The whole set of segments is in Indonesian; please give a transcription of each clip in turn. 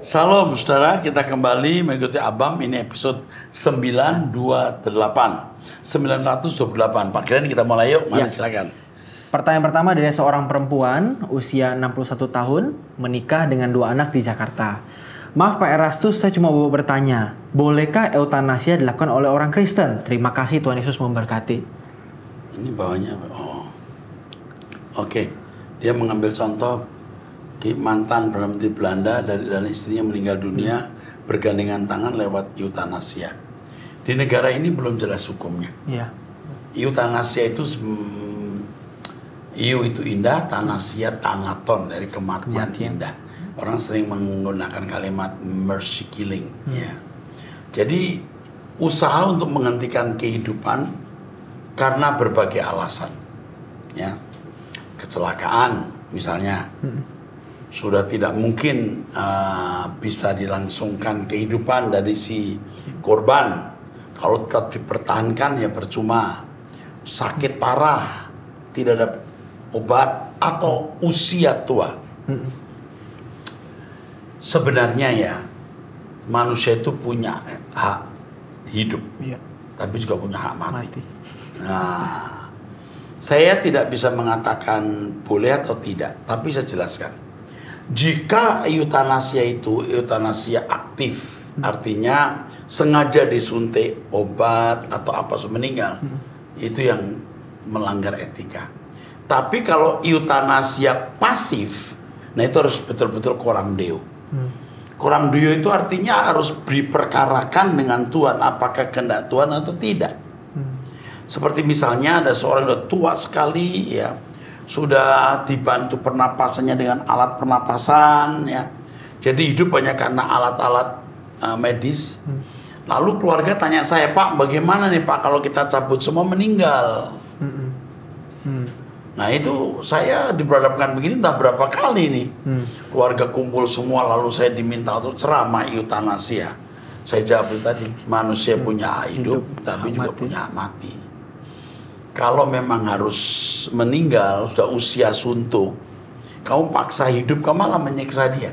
Salam saudara, kita kembali mengikuti Abam. Ini episode 928 Pak Glenn, kita mulai yuk. Mari silakan. Pertanyaan pertama dari seorang perempuan usia 61 tahun menikah dengan 2 anak di Jakarta. Maaf Pak Erastus, saya cuma mau bertanya, bolehkah eutanasia dilakukan oleh orang Kristen? Terima kasih, Tuhan Yesus memberkati. Ini bawahnya, Oke. Dia mengambil contoh mantan Perdana Menteri Belanda dan istrinya meninggal dunia bergandengan tangan lewat eutanasia. Di negara ini belum jelas hukumnya. Iya. Eutanasia itu eu itu indah, thanasia thanaton, dari kematian indah. Orang sering menggunakan kalimat mercy killing. Ya. Jadi usaha untuk menghentikan kehidupan karena berbagai alasan. Ya. Kecelakaan misalnya. Sudah tidak mungkin bisa dilangsungkan kehidupan dari si korban. Kalau tetap dipertahankan ya percuma. Sakit parah, tidak ada obat, atau usia tua. Sebenarnya ya, manusia itu punya hak hidup, tapi juga punya hak mati. Nah, saya tidak bisa mengatakan boleh atau tidak, tapi saya jelaskan. Jika eutanasia itu eutanasia aktif, artinya sengaja disuntik obat atau apa meninggal, itu yang melanggar etika. Tapi kalau eutanasia pasif, nah itu harus betul-betul coram deo. Coram deo itu artinya harus diperkarakan dengan Tuhan, apakah kehendak Tuhan atau tidak. Seperti misalnya ada seorang yang tua sekali, ya, sudah dibantu pernapasannya dengan alat pernapasan, ya. Jadi hidup hanya karena alat-alat medis. Lalu keluarga tanya saya, Pak, bagaimana nih Pak kalau kita cabut semua meninggal? Nah itu saya diperhadapkan begini entah berapa kali nih. Keluarga kumpul semua lalu saya diminta untuk ceramah eutanasia. Saya jawab tadi, manusia punya hidup tapi juga punya hak mati. Kalau memang harus meninggal, sudah usia suntuk, kamu paksa hidup, kamu malah menyiksa dia.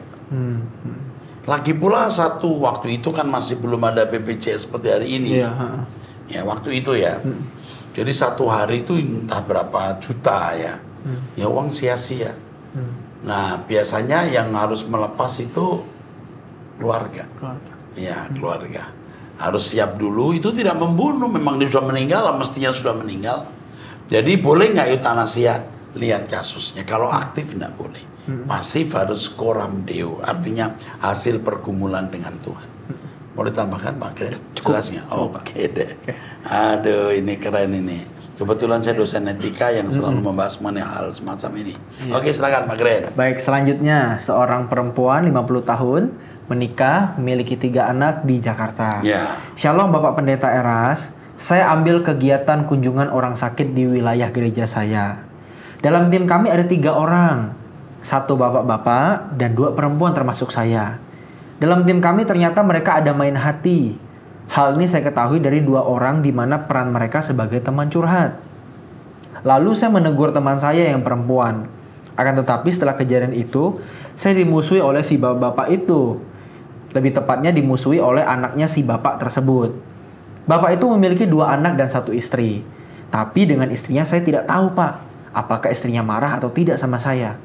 Lagi pula satu waktu itu kan masih belum ada BPJS seperti hari ini. Ya waktu itu ya. Jadi satu hari itu entah berapa juta ya. Ya uang sia-sia. Nah biasanya yang harus melepas itu keluarga. Ya keluarga. Harus siap dulu, itu tidak membunuh, memang dia sudah meninggal, mestinya sudah meninggal. Jadi boleh nggak eutanasia? Lihat kasusnya. Kalau aktif nggak boleh. Pasif harus coram deo, artinya hasil pergumulan dengan Tuhan. Mau ditambahkan Pak Glenn? Jelasnya? Oke deh. Aduh ini keren ini. Kebetulan saya dosen etika yang selalu membahas mengenai hal semacam ini. Oke silakan Pak Glenn. Baik, selanjutnya seorang perempuan 50 tahun menikah, memiliki 3 anak di Jakarta. Shalom Bapak Pendeta Eras, saya ambil kegiatan kunjungan orang sakit di wilayah gereja saya. Dalam tim kami ada 3 orang, 1 bapak-bapak dan 2 perempuan termasuk saya. Dalam tim kami ternyata mereka ada main hati. Hal ini saya ketahui dari 2 orang di mana peran mereka sebagai teman curhat. Lalu saya menegur teman saya yang perempuan. Akan tetapi setelah kejadian itu, saya dimusuhi oleh si bapak-bapak itu. Lebih tepatnya dimusuhi oleh anaknya si bapak tersebut. Bapak itu memiliki 2 anak dan 1 istri. Tapi dengan istrinya saya tidak tahu Pak, apakah istrinya marah atau tidak sama saya.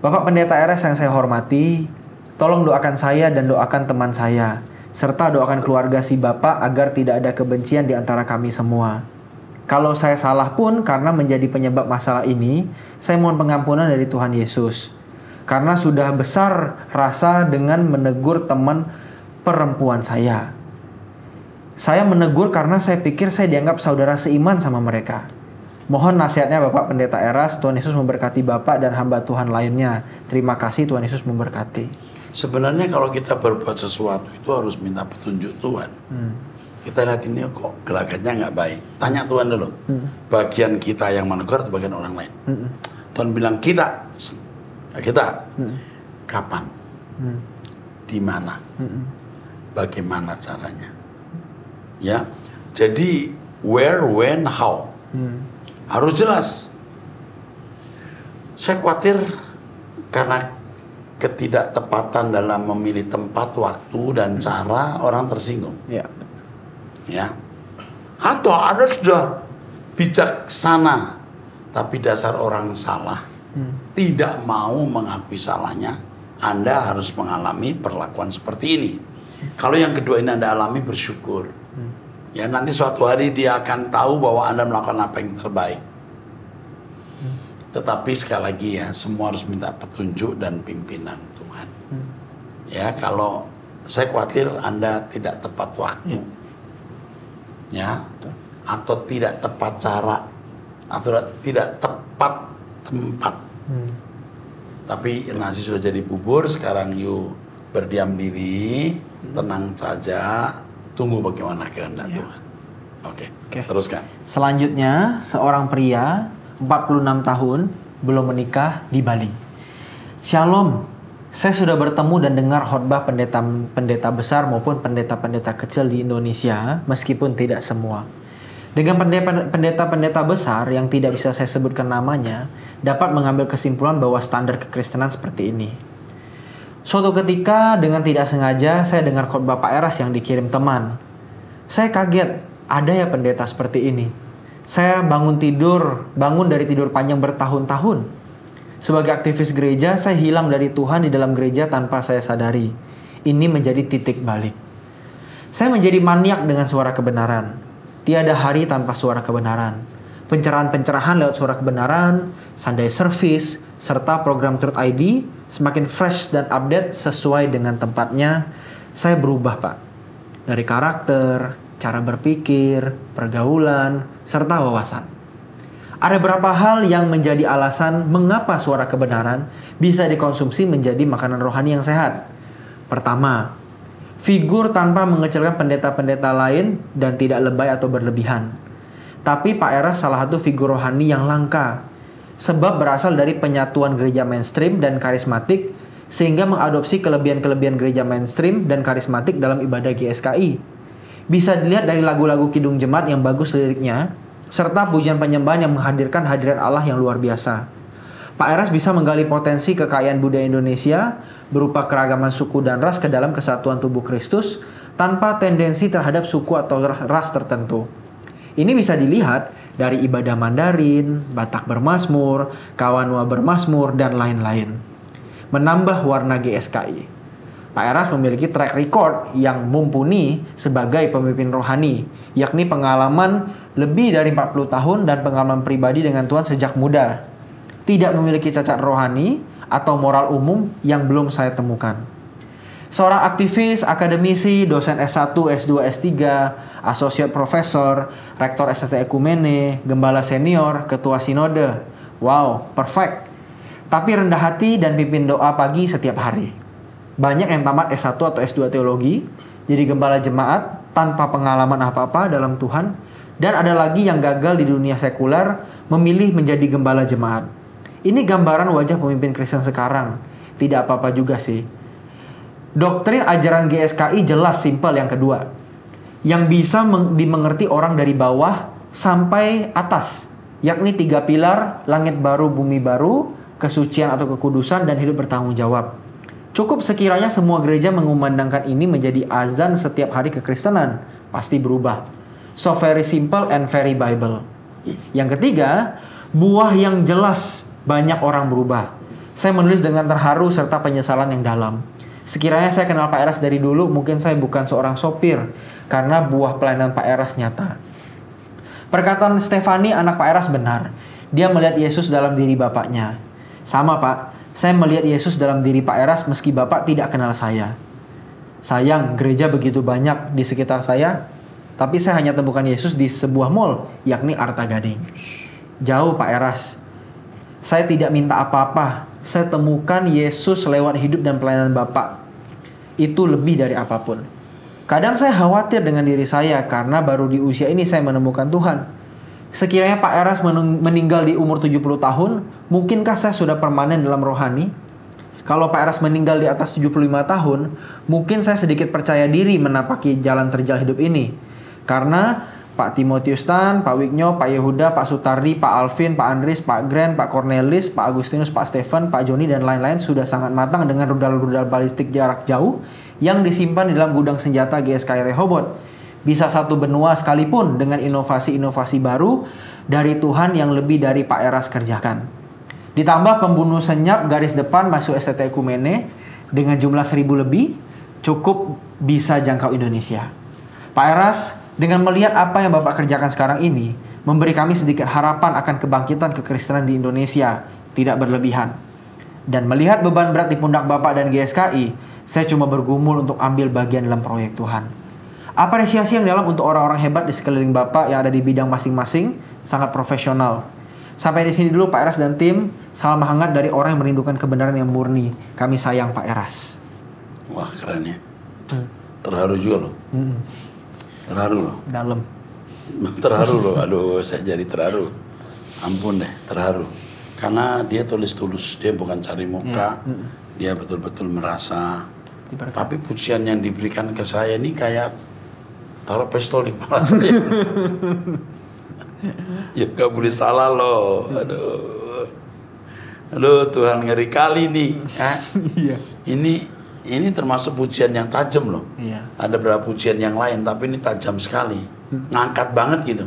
Bapak Pendeta RS yang saya hormati, tolong doakan saya dan doakan teman saya, serta doakan keluarga si bapak agar tidak ada kebencian di antara kami semua. Kalau saya salah pun karena menjadi penyebab masalah ini, saya mohon pengampunan dari Tuhan Yesus. Karena sudah besar rasa dengan menegur teman perempuan saya. Saya menegur karena saya pikir saya dianggap saudara seiman sama mereka. Mohon nasihatnya Bapak Pendeta Eras. Tuhan Yesus memberkati Bapak dan hamba Tuhan lainnya. Terima kasih, Tuhan Yesus memberkati. Sebenarnya kalau kita berbuat sesuatu itu harus minta petunjuk Tuhan. Kita lihat ini kok gelagatnya nggak baik. Tanya Tuhan dulu. Bagian kita yang menegur atau bagian orang lain. Tuhan bilang kita. Kapan? Di mana? Bagaimana caranya? Ya. Jadi where, when, how. Harus jelas. Saya khawatir karena ketidaktepatan dalam memilih tempat, waktu, dan cara, orang tersinggung. Ya. Ya. Atau Anda sudah bijaksana, tapi dasar orang salah, tidak mau mengakui salahnya, Anda harus mengalami perlakuan seperti ini. Kalau yang kedua ini Anda alami, bersyukur. Ya, nanti suatu hari dia akan tahu bahwa Anda melakukan apa yang terbaik. Tetapi sekali lagi ya, semua harus minta petunjuk dan pimpinan Tuhan. Ya, kalau saya khawatir Anda tidak tepat waktu, ya, atau tidak tepat cara, atau tidak tepat tempat. Tapi nasi sudah jadi bubur, sekarang you berdiam diri, tenang saja, tunggu bagaimana kehendak Tuhan. Oke. Teruskan. Selanjutnya, seorang pria 46 tahun belum menikah di Bali. Shalom, saya sudah bertemu dan dengar khotbah pendeta besar maupun pendeta-pendeta kecil di Indonesia, meskipun tidak semua. Dengan pendeta-pendeta besar yang tidak bisa saya sebutkan namanya, dapat mengambil kesimpulan bahwa standar kekristenan seperti ini. Suatu ketika dengan tidak sengaja saya dengar khotbah Pak Eras yang dikirim teman. Saya kaget, ada ya pendeta seperti ini. Saya bangun dari tidur panjang bertahun-tahun. Sebagai aktivis gereja, saya hilang dari Tuhan di dalam gereja tanpa saya sadari. Ini menjadi titik balik. Saya menjadi maniak dengan suara kebenaran. Tiada hari tanpa suara kebenaran. Pencerahan-pencerahan lewat suara kebenaran, Sunday service, serta program Truth ID semakin fresh dan update sesuai dengan tempatnya. Saya berubah, Pak. Dari karakter, cara berpikir, pergaulan, serta wawasan. Ada beberapa hal yang menjadi alasan mengapa suara kebenaran bisa dikonsumsi menjadi makanan rohani yang sehat. Pertama, figur tanpa mengecilkan pendeta-pendeta lain dan tidak lebay atau berlebihan. Tapi Pak Eras salah satu figur rohani yang langka, sebab berasal dari penyatuan gereja mainstream dan karismatik, sehingga mengadopsi kelebihan-kelebihan gereja mainstream dan karismatik dalam ibadah GSKI. Bisa dilihat dari lagu-lagu Kidung Jemaat yang bagus liriknya, serta pujian penyembahan yang menghadirkan hadirat Allah yang luar biasa. Pak Eras bisa menggali potensi kekayaan budaya Indonesia berupa keragaman suku dan ras ke dalam kesatuan tubuh Kristus tanpa tendensi terhadap suku atau ras tertentu. Ini bisa dilihat dari ibadah Mandarin, Batak bermazmur, Kawanua bermazmur, dan lain-lain. Menambah warna GSKI. Pak Eras memiliki track record yang mumpuni sebagai pemimpin rohani, yakni pengalaman lebih dari 40 tahun dan pengalaman pribadi dengan Tuhan sejak muda. Tidak memiliki cacat rohani atau moral umum yang belum saya temukan. Seorang aktivis, akademisi, dosen S1, S2, S3, associate professor, rektor STT Ekumene, gembala senior, ketua sinode. Wow, perfect. Tapi rendah hati dan pimpin doa pagi setiap hari. Banyak yang tamat S1 atau S2 teologi, jadi gembala jemaat tanpa pengalaman apa-apa dalam Tuhan, dan ada lagi yang gagal di dunia sekuler memilih menjadi gembala jemaat. Ini gambaran wajah pemimpin Kristen sekarang. Tidak apa-apa juga sih. Doktrin ajaran GSKI jelas, simpel yang kedua, yang bisa dimengerti orang dari bawah sampai atas, yakni 3 pilar: langit baru, bumi baru, kesucian atau kekudusan, dan hidup bertanggung jawab. Cukup sekiranya semua gereja mengumandangkan ini menjadi azan setiap hari kekristenan, pasti berubah. So very simple and very Bible. Yang ketiga, buah yang jelas, banyak orang berubah. Saya menulis dengan terharu serta penyesalan yang dalam. Sekiranya saya kenal Pak Eras dari dulu, mungkin saya bukan seorang sopir, karena buah pelayanan Pak Eras nyata. Perkataan Stefani, anak Pak Eras, benar. Dia melihat Yesus dalam diri bapaknya. Sama, Pak. Saya melihat Yesus dalam diri Pak Eras meski Bapak tidak kenal saya. Sayang, gereja begitu banyak di sekitar saya, tapi saya hanya temukan Yesus di sebuah mall, yakni Arta Gading. Jauh, Pak Eras. Saya tidak minta apa-apa. Saya temukan Yesus lewat hidup dan pelayanan Bapak. Itu lebih dari apapun. Kadang saya khawatir dengan diri saya karena baru di usia ini saya menemukan Tuhan. Sekiranya Pak Eras meninggal di umur 70 tahun, mungkinkah saya sudah permanen dalam rohani? Kalau Pak Eras meninggal di atas 75 tahun, mungkin saya sedikit percaya diri menapaki jalan terjal hidup ini. Karena Pak Timotius Tan, Pak Wignyo, Pak Yehuda, Pak Sutardi, Pak Alvin, Pak Andris, Pak Gren, Pak Cornelis, Pak Agustinus, Pak Stephen, Pak Joni, dan lain-lain sudah sangat matang dengan rudal-rudal balistik jarak jauh yang disimpan di dalam gudang senjata GSKI Rehoboth. Bisa satu benua sekalipun dengan inovasi-inovasi baru dari Tuhan yang lebih dari Pak Eras kerjakan. Ditambah pembunuh senyap garis depan masuk STT Ekumene dengan jumlah 1.000 lebih, cukup bisa jangkau Indonesia. Pak Eras, dengan melihat apa yang Bapak kerjakan sekarang ini, memberi kami sedikit harapan akan kebangkitan kekristenan di Indonesia, tidak berlebihan. Dan melihat beban berat di pundak Bapak dan GSKI, saya cuma bergumul untuk ambil bagian dalam proyek Tuhan. Apresiasi yang dalam untuk orang-orang hebat di sekeliling Bapak yang ada di bidang masing-masing, sangat profesional. Sampai di sini dulu Pak Eras dan tim, salam hangat dari orang yang merindukan kebenaran yang murni. Kami sayang Pak Eras. Wah, keren ya. Terharu juga loh. Terharu loh. Dalam. Terharu loh. Aduh, saya jadi terharu. Ampun deh, terharu. Karena dia tulis tulus, dia bukan cari muka. Dia betul-betul merasa. Tapi pujian yang diberikan ke saya ini kayak taruh pistol di kepala saya. Ya gak boleh salah loh. Aduh, Tuhan ngeri kali nih. Ini termasuk pujian yang tajam loh. Iya. Ada beberapa pujian yang lain, tapi ini tajam sekali. Ngangkat banget gitu.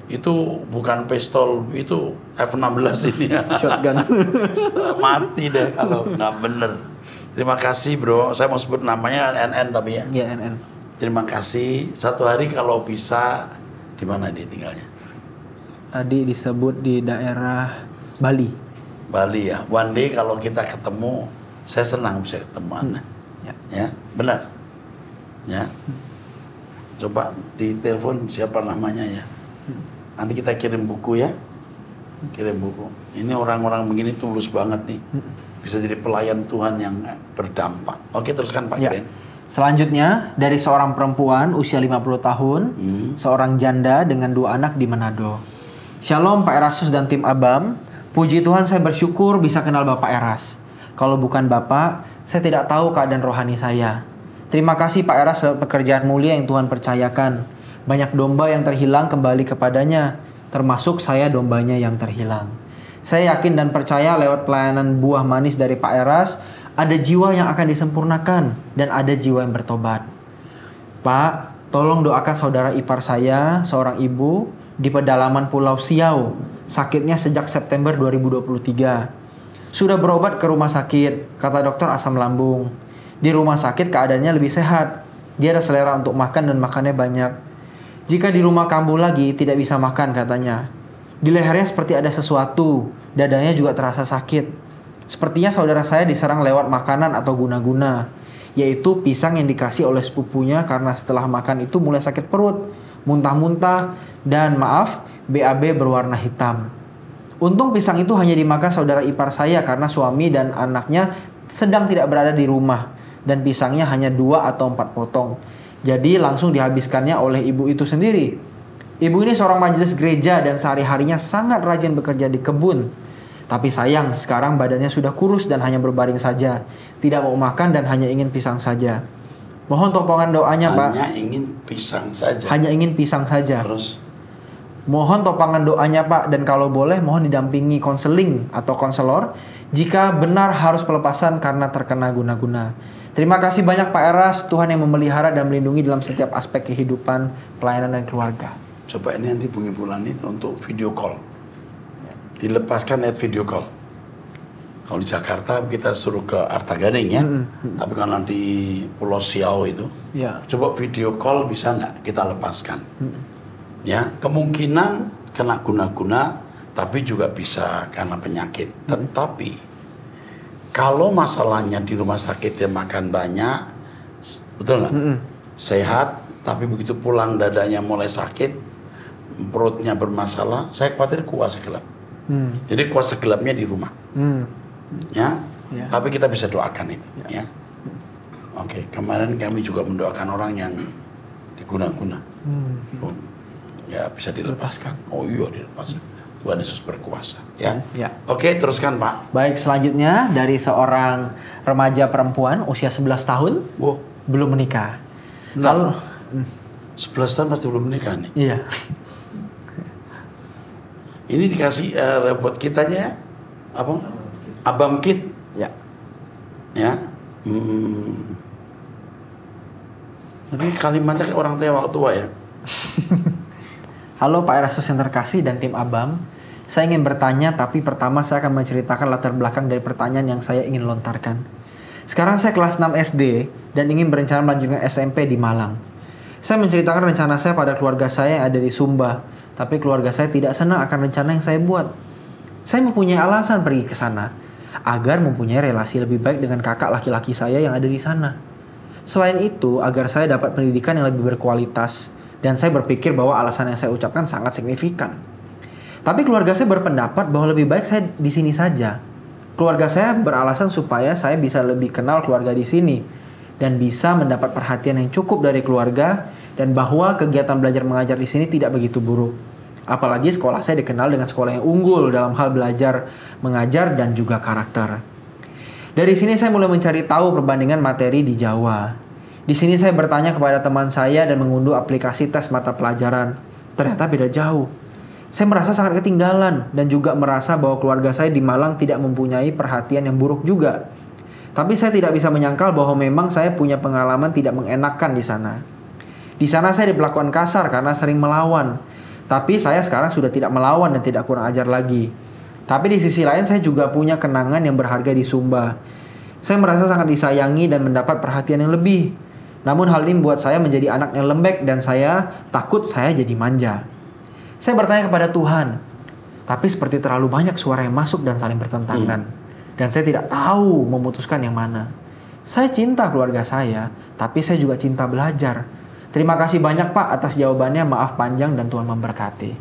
Itu bukan pistol, itu F-16 ini. Shotgun. Mati deh kalau nggak bener. Terima kasih bro, saya mau sebut namanya NN tapi ya. Iya, NN. Terima kasih. Suatu hari kalau bisa, di mana dia tinggalnya? Tadi disebut di daerah Bali. Bali ya. One day kalau kita ketemu, saya senang bisa ketemu Anda. Ya, benar. Ya. Coba di telepon siapa namanya ya. Nanti kita kirim buku ya. Kirim buku. Ini orang-orang begini tulus banget nih. Bisa jadi pelayan Tuhan yang berdampak. Oke, teruskan Pak Gren. Selanjutnya, dari seorang perempuan usia 50 tahun, seorang janda dengan 2 anak di Manado. Shalom Pak Erasus dan tim Abam. Puji Tuhan, saya bersyukur bisa kenal Bapak Eras. Kalau bukan Bapak, saya tidak tahu keadaan rohani saya. Terima kasih Pak Eras lewat pekerjaan mulia yang Tuhan percayakan. Banyak domba yang terhilang kembali kepadanya, termasuk saya dombanya yang terhilang. Saya yakin dan percaya lewat pelayanan buah manis dari Pak Eras, ada jiwa yang akan disempurnakan dan ada jiwa yang bertobat. Pak, tolong doakan saudara ipar saya, seorang ibu, di pedalaman Pulau Siau. Sakitnya sejak September 2023. Sudah berobat ke rumah sakit, kata dokter asam lambung. Di rumah sakit keadaannya lebih sehat. Dia ada selera untuk makan dan makannya banyak. Jika di rumah kambuh lagi, tidak bisa makan katanya. Di lehernya seperti ada sesuatu, dadanya juga terasa sakit. Sepertinya saudara saya diserang lewat makanan atau guna-guna, yaitu pisang yang dikasih oleh sepupunya karena setelah makan itu mulai sakit perut, muntah-muntah, dan maaf, BAB berwarna hitam. Untung pisang itu hanya dimakan saudara ipar saya karena suami dan anaknya sedang tidak berada di rumah, dan pisangnya hanya 2 atau 4 potong. Jadi langsung dihabiskannya oleh ibu itu sendiri. Ibu ini seorang majelis gereja dan sehari-harinya sangat rajin bekerja di kebun. Tapi sayang, sekarang badannya sudah kurus dan hanya berbaring saja. Tidak mau makan dan hanya ingin pisang saja. Mohon topangan doanya, Pak. Hanya ingin pisang saja. Hanya ingin pisang saja. Terus? Mohon topangan doanya, Pak. Dan kalau boleh, mohon didampingi konseling atau konselor jika benar harus pelepasan karena terkena guna-guna. Terima kasih banyak Pak Eras. Tuhan yang memelihara dan melindungi dalam setiap aspek kehidupan, pelayanan, dan keluarga. Coba ini nanti Bung Bulan itu untuk video call. Dilepaskan video call. Kalau di Jakarta kita suruh ke Artaganing ya. Tapi kalau di Pulau Siau itu, coba video call bisa nggak kita lepaskan? Ya, kemungkinan kena guna-guna, tapi juga bisa karena penyakit. Tetapi kalau masalahnya di rumah sakit dia makan banyak, betul nggak? Sehat, tapi begitu pulang dadanya mulai sakit, perutnya bermasalah, saya khawatir kuasa gelap. Jadi kuasa gelapnya di rumah. Ya, tapi kita bisa doakan itu. Ya. Oke, kemarin kami juga mendoakan orang yang diguna-guna. Ya bisa dilepaskan. Oh iya dilepaskan. Tuhan Yesus berkuasa. Ya. Oke, teruskan Pak. Baik, selanjutnya dari seorang remaja perempuan usia 11 tahun, belum menikah. Lalu 11 tahun pasti belum menikah nih. Iya. Ini dikasih repot kitanya apa? Abang Kit. Ya. Ya. Tapi kalimatnya orang tua ya. Halo Pak Erastus yang terkasih dan tim Abam. Saya ingin bertanya, tapi pertama saya akan menceritakan latar belakang dari pertanyaan yang saya ingin lontarkan. Sekarang saya kelas 6 SD dan ingin berencana melanjutkan SMP di Malang. Saya menceritakan rencana saya pada keluarga saya yang ada di Sumba, tapi keluarga saya tidak senang akan rencana yang saya buat. Saya mempunyai alasan pergi ke sana, agar mempunyai relasi lebih baik dengan kakak laki-laki saya yang ada di sana. Selain itu, agar saya dapat pendidikan yang lebih berkualitas, dan saya berpikir bahwa alasan yang saya ucapkan sangat signifikan. Tapi keluarga saya berpendapat bahwa lebih baik saya di sini saja. Keluarga saya beralasan supaya saya bisa lebih kenal keluarga di sini dan bisa mendapat perhatian yang cukup dari keluarga, dan bahwa kegiatan belajar mengajar di sini tidak begitu buruk. Apalagi sekolah saya dikenal dengan sekolah yang unggul dalam hal belajar mengajar dan juga karakter. Dari sini saya mulai mencari tahu perbandingan materi di Jawa. Di sini saya bertanya kepada teman saya dan mengunduh aplikasi tes mata pelajaran. Ternyata beda jauh. Saya merasa sangat ketinggalan dan juga merasa bahwa keluarga saya di Malang tidak mempunyai perhatian yang buruk juga. Tapi saya tidak bisa menyangkal bahwa memang saya punya pengalaman tidak mengenakan di sana. Di sana saya diperlakukan kasar karena sering melawan. Tapi saya sekarang sudah tidak melawan dan tidak kurang ajar lagi. Tapi di sisi lain saya juga punya kenangan yang berharga di Sumba. Saya merasa sangat disayangi dan mendapat perhatian yang lebih. Namun hal ini membuat saya menjadi anak yang lembek dan saya takut saya jadi manja. Saya bertanya kepada Tuhan, tapi seperti terlalu banyak suara yang masuk dan saling bertentangan. Dan saya tidak tahu memutuskan yang mana. Saya cinta keluarga saya, tapi saya juga cinta belajar. Terima kasih banyak Pak atas jawabannya, maaf panjang dan Tuhan memberkati.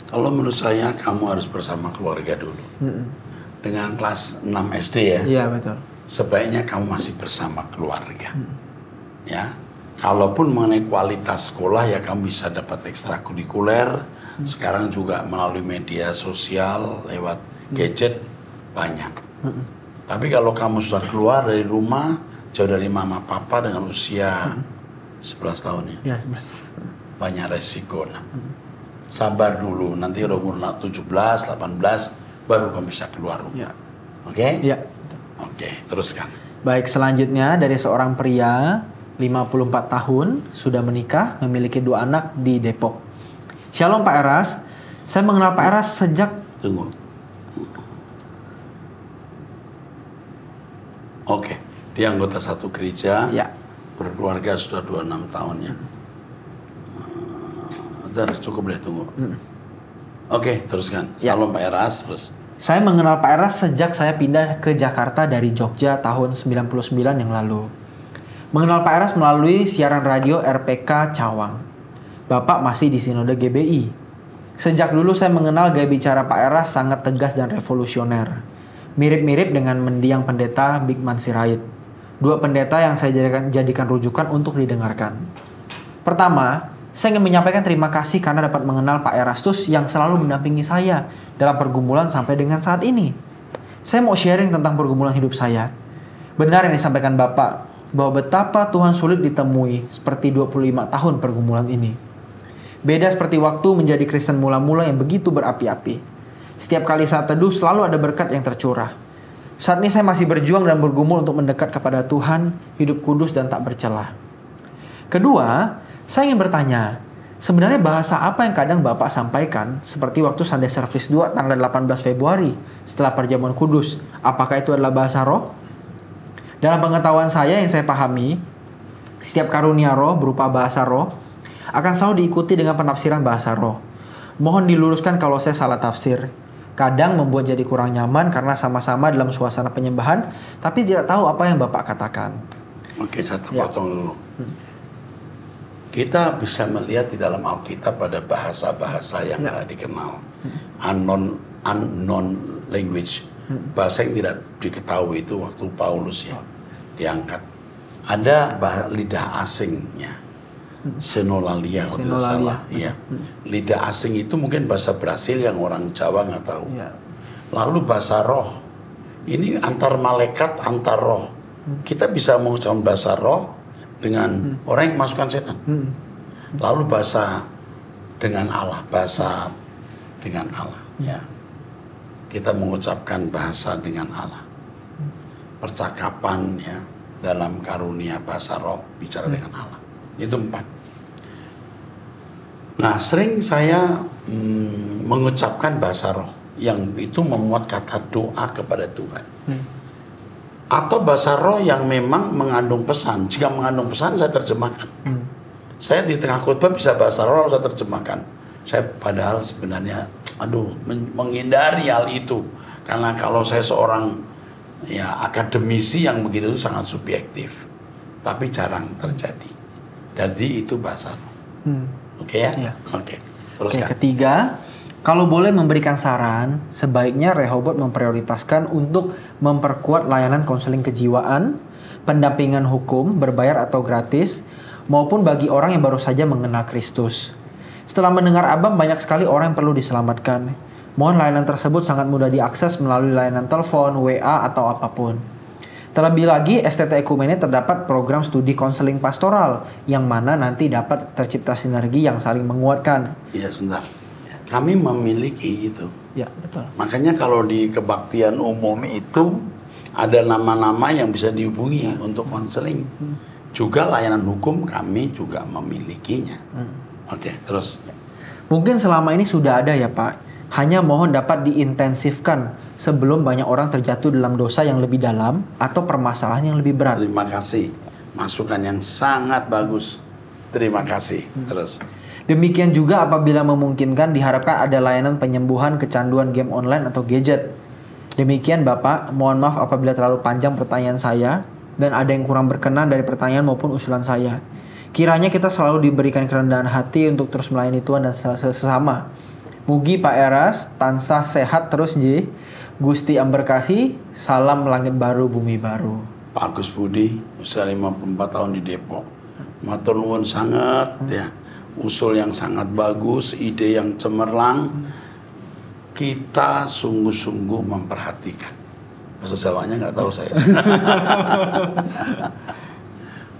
Kalau menurut saya kamu harus bersama keluarga dulu. Dengan kelas 6 SD ya. Iya betul. Sebaiknya kamu masih bersama keluarga. Ya. Kalaupun mengenai kualitas sekolah ya kamu bisa dapat ekstrakurikuler. Sekarang juga melalui media sosial lewat gadget banyak. Tapi kalau kamu sudah keluar dari rumah jauh dari mama papa dengan usia 11 tahun ya. 11. Banyak resiko lah. Sabar dulu, nanti udah umur 17, 18 baru kamu bisa keluar rumah. Ya. Oke? Ya. Oke, teruskan. Baik, selanjutnya dari seorang pria 54 tahun, sudah menikah, memiliki 2 anak di Depok. Shalom Pak Eras, saya mengenal Pak Eras sejak... Tunggu. Oke, dia anggota satu gereja, ya. Berkeluarga sudah 26 tahun ya. Cukup deh, tunggu. Oke, teruskan. Shalom Pak Eras, terus. Saya mengenal Pak Eras sejak saya pindah ke Jakarta dari Jogja tahun 99 yang lalu. Mengenal Pak Eras melalui siaran radio RPK Cawang. Bapak masih di Sinode GBI. Sejak dulu saya mengenal gaya bicara Pak Eras sangat tegas dan revolusioner. Mirip-mirip dengan mendiang pendeta Bigman Sirait. 2 pendeta yang saya jadikan rujukan untuk didengarkan. Pertama, saya ingin menyampaikan terima kasih karena dapat mengenal Pak Erastus yang selalu mendampingi saya dalam pergumulan sampai dengan saat ini. Saya mau sharing tentang pergumulan hidup saya. Benar yang disampaikan Bapak, bahwa betapa Tuhan sulit ditemui seperti 25 tahun pergumulan ini. Beda seperti waktu menjadi Kristen mula-mula yang begitu berapi-api. Setiap kali saat teduh selalu ada berkat yang tercurah. Saat ini saya masih berjuang dan bergumul untuk mendekat kepada Tuhan, hidup kudus dan tak bercelah. Kedua, saya ingin bertanya, sebenarnya bahasa apa yang kadang Bapak sampaikan seperti waktu Sunday Service 2 tanggal 18 Februari setelah perjamuan kudus? Apakah itu adalah bahasa roh? Dalam pengetahuan saya yang saya pahami, setiap karunia roh berupa bahasa roh akan selalu diikuti dengan penafsiran bahasa roh. Mohon diluruskan kalau saya salah tafsir. Kadang membuat jadi kurang nyaman karena sama-sama dalam suasana penyembahan, tapi tidak tahu apa yang Bapak katakan. Oke, saya potong dulu. Kita bisa melihat di dalam Alkitab pada bahasa-bahasa yang tidak dikenal. Unknown language. Bahasa yang tidak diketahui itu waktu Paulus ya diangkat. Ada lidah asingnya. Senolalia kalau tidak salah. Ya. Lidah asing itu mungkin bahasa Brasil yang orang Jawa nggak tahu. Lalu bahasa roh. Ini antar malaikat, antar roh. Kita bisa mengucapkan bahasa roh dengan orang yang masukkan setan. Lalu bahasa dengan Allah, bahasa dengan Allah. Ya, kita mengucapkan bahasa dengan Allah. Percakapan ya dalam karunia bahasa roh, bicara dengan Allah. Itu 4. Nah, sering saya mengucapkan bahasa roh yang itu memuat kata doa kepada Tuhan. Atau bahasa roh yang memang mengandung pesan. Jika mengandung pesan, saya terjemahkan. Saya di tengah khotbah bisa bahasa roh, saya terjemahkan. Saya padahal sebenarnya, menghindari hal itu. Karena kalau saya seorang ya akademisi yang begitu itu sangat subjektif. Tapi jarang terjadi. Jadi itu bahasa roh. Oke ya? Oke. Teruskan. Ketiga, kalau boleh memberikan saran, sebaiknya Rehoboth memprioritaskan untuk memperkuat layanan konseling kejiwaan, pendampingan hukum, berbayar atau gratis, maupun bagi orang yang baru saja mengenal Kristus. Setelah mendengar Abam, banyak sekali orang yang perlu diselamatkan. Mohon layanan tersebut sangat mudah diakses melalui layanan telepon, WA, atau apapun. Terlebih lagi, STT Ekumene terdapat program studi konseling pastoral, yang mana nanti dapat tercipta sinergi yang saling menguatkan. Iya, sebentar. Kami memiliki itu. Ya, betul. Makanya kalau di kebaktian umum itu ada nama-nama yang bisa dihubungi untuk konseling. Juga layanan hukum kami juga memilikinya. Oke, terus. Mungkin selama ini sudah ada ya Pak. Hanya mohon dapat diintensifkan sebelum banyak orang terjatuh dalam dosa yang lebih dalam atau permasalahan yang lebih berat. Terima kasih. Masukan yang sangat bagus. Terima kasih. Terus. Demikian juga apabila memungkinkan diharapkan ada layanan penyembuhan kecanduan game online atau gadget. Demikian Bapak, mohon maaf apabila terlalu panjang pertanyaan saya dan ada yang kurang berkenan dari pertanyaan maupun usulan saya. Kiranya kita selalu diberikan kerendahan hati untuk terus melayani Tuhan dan sesama. Mugi Pak Eras tansah sehat terus Ji. Gusti amberkasi, salam langit baru bumi baru. Pak Agus Budi, usia 54 tahun di Depok. Matur nuwun sangat ya. Usul yang sangat bagus, ide yang cemerlang. Kita sungguh-sungguh memperhatikan. Bahasa Jawanya nggak tahu saya.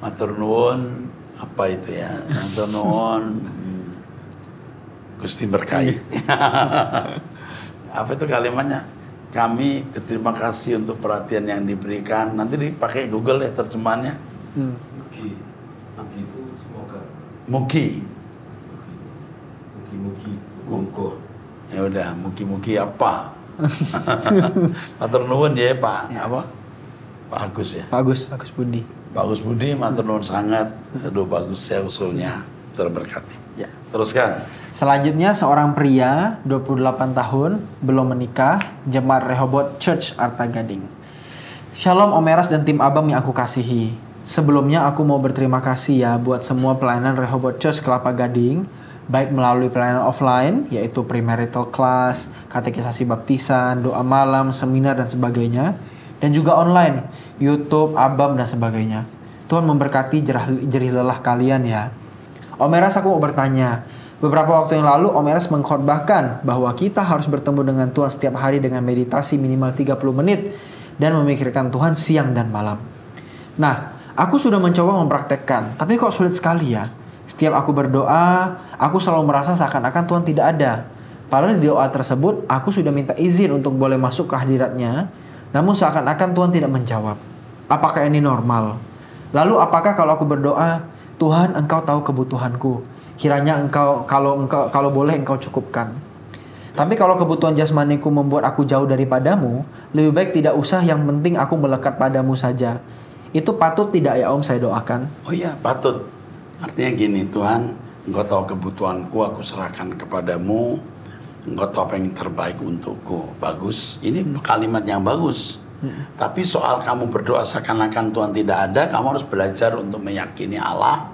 Matur nuwun, apa itu ya? Matur nuwun. Gusti berkahi. Apa itu kalimatnya? Kami terima kasih untuk perhatian yang diberikan. Nanti dipakai Google ya terjemahannya. Mugi. Mugi itu semoga. Mugi. Mugi. Mugi. Ya udah, mugi-mugi apa? Matur nuwun ya Pak. Apa? Pak Agus ya. Pak Agus Budi. Pak Agus Budi, matur nuwun sangat. Aduh bagus ya usulnya. Terberkati. Ya. Teruskan. Selanjutnya seorang pria 28 tahun belum menikah, jemaat Rehoboth Church Arta Gading. Shalom Om Eras dan tim Abam yang aku kasihi. Sebelumnya aku mau berterima kasih ya buat semua pelayanan Rehoboth Church Kelapa Gading, baik melalui pelayanan offline yaitu premarital class, katekisasi baptisan, doa malam, seminar dan sebagainya, dan juga online, YouTube, Abam dan sebagainya. Tuhan memberkati jerih lelah kalian ya. Om Eras, aku mau bertanya. Beberapa waktu yang lalu Om Eras mengkhotbahkan bahwa kita harus bertemu dengan Tuhan setiap hari dengan meditasi minimal 30 menit dan memikirkan Tuhan siang dan malam. Nah, aku sudah mencoba mempraktekkan, tapi kok sulit sekali ya. Setiap aku berdoa, aku selalu merasa seakan-akan Tuhan tidak ada. Padahal di doa tersebut, aku sudah minta izin untuk boleh masuk ke hadiratnya, namun seakan-akan Tuhan tidak menjawab. Apakah ini normal? Lalu apakah kalau aku berdoa, Tuhan Engkau tahu kebutuhanku, kiranya kalau boleh Engkau cukupkan. Tapi kalau kebutuhan jasmaniku membuat aku jauh daripadamu, lebih baik tidak usah, yang penting aku melekat padamu saja. Itu patut tidak ya Om saya doakan? Oh iya patut. Artinya gini, Tuhan Engkau tahu kebutuhanku, aku serahkan kepadamu. Engkau tahu apa yang terbaik untukku. Bagus, ini kalimat yang bagus. Tapi soal kamu berdoa seakan-akan Tuhan tidak ada, kamu harus belajar untuk meyakini Allah.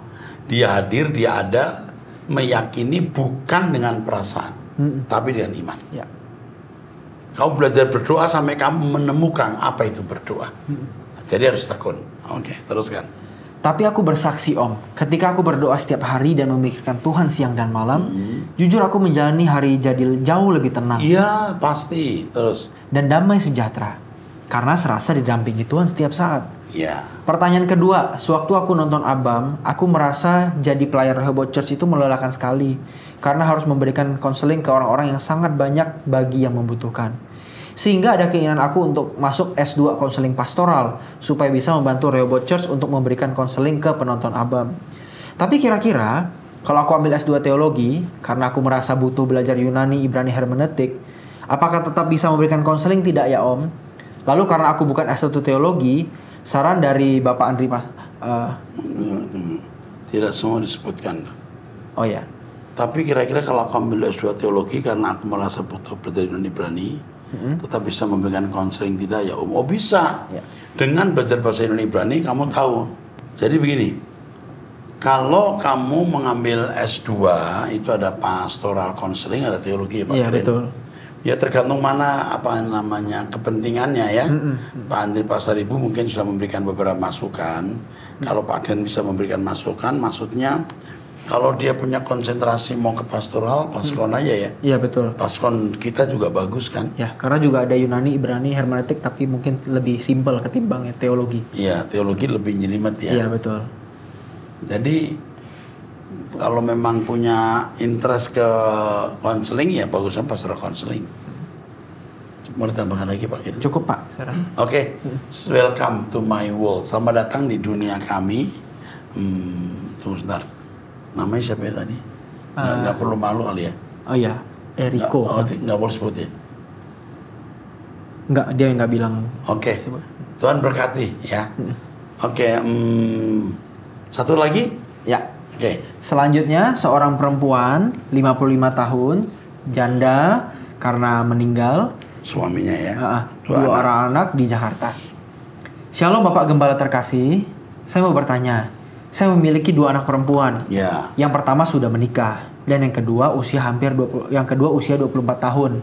Dia hadir, dia ada. Meyakini bukan dengan perasaan, tapi dengan iman. Ya. Kamu belajar berdoa sampai kamu menemukan apa itu berdoa. Jadi harus tekun. Oke, teruskan. Tapi aku bersaksi Om, ketika aku berdoa setiap hari dan memikirkan Tuhan siang dan malam, jujur aku menjalani hari jadi jauh lebih tenang. Iya, pasti. Terus. Dan damai sejahtera. karena serasa didampingi Tuhan setiap saat. Ya. Pertanyaan kedua, sewaktu aku nonton Abam, aku merasa jadi pelayan Rehoboth Church itu melelahkan sekali karena harus memberikan konseling ke orang-orang yang sangat banyak bagi yang membutuhkan. Sehingga ada keinginan aku untuk masuk S2 konseling pastoral supaya bisa membantu Rehoboth Church untuk memberikan konseling ke penonton Abam. Tapi kira-kira kalau aku ambil S2 teologi karena aku merasa butuh belajar Yunani, Ibrani, hermeneutik, apakah tetap bisa memberikan konseling? Tidak ya Om. Lalu karena aku bukan S1 teologi, saran dari Bapak Andri Mas tidak semua disebutkan. Oh ya. Tapi kira-kira kalau aku ambil S2 teologi karena aku merasa butuh belajar Yunani, Ibrani, tetap bisa memberikan konseling tidak ya Om? Oh bisa. Ya. Dengan belajar bahasa Yunani, Ibrani kamu tahu. Jadi begini, kalau kamu mengambil S2 itu ada pastoral counseling, ada teologi ya Pak Iya, Keren. betul. Ya tergantung mana apa namanya kepentingannya ya. Pak Andri Pasaribu mungkin sudah memberikan beberapa masukan. Kalau Pak Keren bisa memberikan masukan, maksudnya kalau dia punya konsentrasi mau ke pastoral, paskon aja ya. Iya betul. Paskon kita juga bagus kan? Ya, karena juga ada Yunani, Ibrani, hermeneutik tapi mungkin lebih simpel ketimbang teologi. Iya, teologi lebih jelimet ya. Iya betul. Jadi kalau memang punya interest ke konseling ya bagusnya pastoral konseling. Mau ditambahkan lagi Pak Keren? Cukup Pak, saya rasa. Oke, welcome to my world. Selamat datang di dunia kami. Tunggu sebentar. Namanya siapa ya tadi? Nggak perlu malu kali ya? Oh iya, Eriko. Nggak boleh sebut ya? Nggak, dia nggak bilang. Oke, Tuhan berkati ya. Oke, satu lagi? Ya. Oke. Selanjutnya, seorang perempuan 55 tahun, janda karena meninggal. Suaminya ya. Dua orang anak di Jakarta. Shalom Bapak Gembala terkasih, saya mau bertanya. Saya memiliki 2 anak perempuan. Ya. Yang pertama sudah menikah dan yang kedua usia 24 tahun.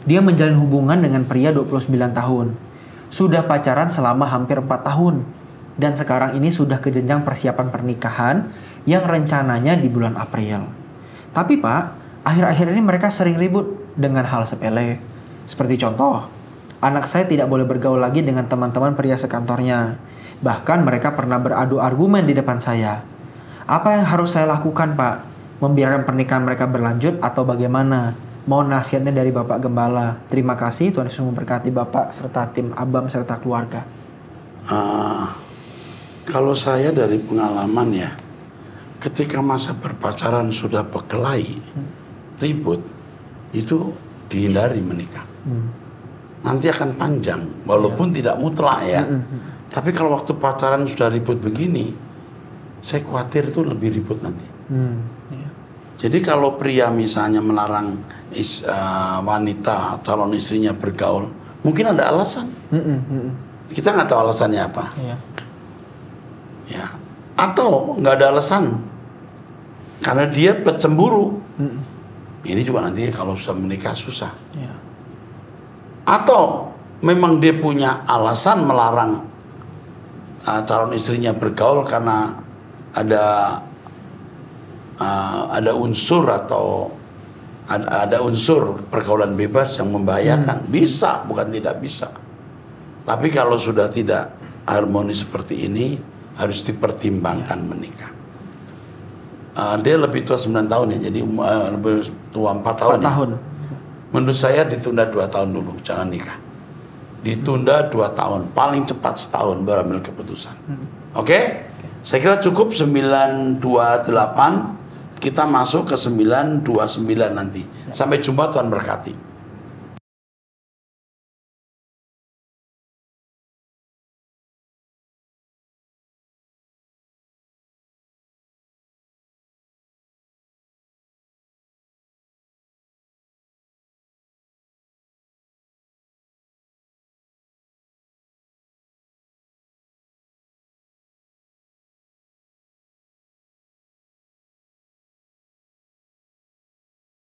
Dia menjalin hubungan dengan pria 29 tahun. Sudah pacaran selama hampir 4 tahun dan sekarang ini sudah ke jenjang persiapan pernikahan yang rencananya di bulan April. Tapi Pak, akhir-akhir ini mereka sering ribut dengan hal sepele. Seperti contoh, anak saya tidak boleh bergaul lagi dengan teman-teman pria sekantornya. Bahkan mereka pernah beradu argumen di depan saya. Apa yang harus saya lakukan Pak? Membiarkan pernikahan mereka berlanjut atau bagaimana? Mohon nasihatnya dari Bapak Gembala. Terima kasih, Tuhan Yesus memberkati Bapak serta tim Abam serta keluarga. Kalau saya dari pengalaman ya, ketika masa berpacaran sudah berkelahi, ribut, itu dihindari menikah. Nanti akan panjang, walaupun tidak mutlak ya. Tapi kalau waktu pacaran sudah ribut begini, saya khawatir itu lebih ribut nanti. Jadi kalau pria misalnya melarang wanita calon istrinya bergaul, mungkin ada alasan. Kita nggak tahu alasannya apa. Ya. Atau nggak ada alasan karena dia pecemburu. Ini juga nanti kalau sudah menikah susah. Atau memang dia punya alasan melarang calon istrinya bergaul karena ada unsur atau ada unsur pergaulan bebas yang membahayakan. Bisa, bukan tidak bisa. Tapi kalau sudah tidak harmonis seperti ini, harus dipertimbangkan menikah. Dia lebih tua 9 tahun ya, jadi lebih tua 4 tahun. 4 tahun. Menurut saya ditunda 2 tahun dulu, jangan nikah. Ditunda 2 tahun, paling cepat setahun baru ambil keputusan. Oke? Saya kira cukup 928, kita masuk ke 929 nanti. Sampai jumpa, Tuhan berkati.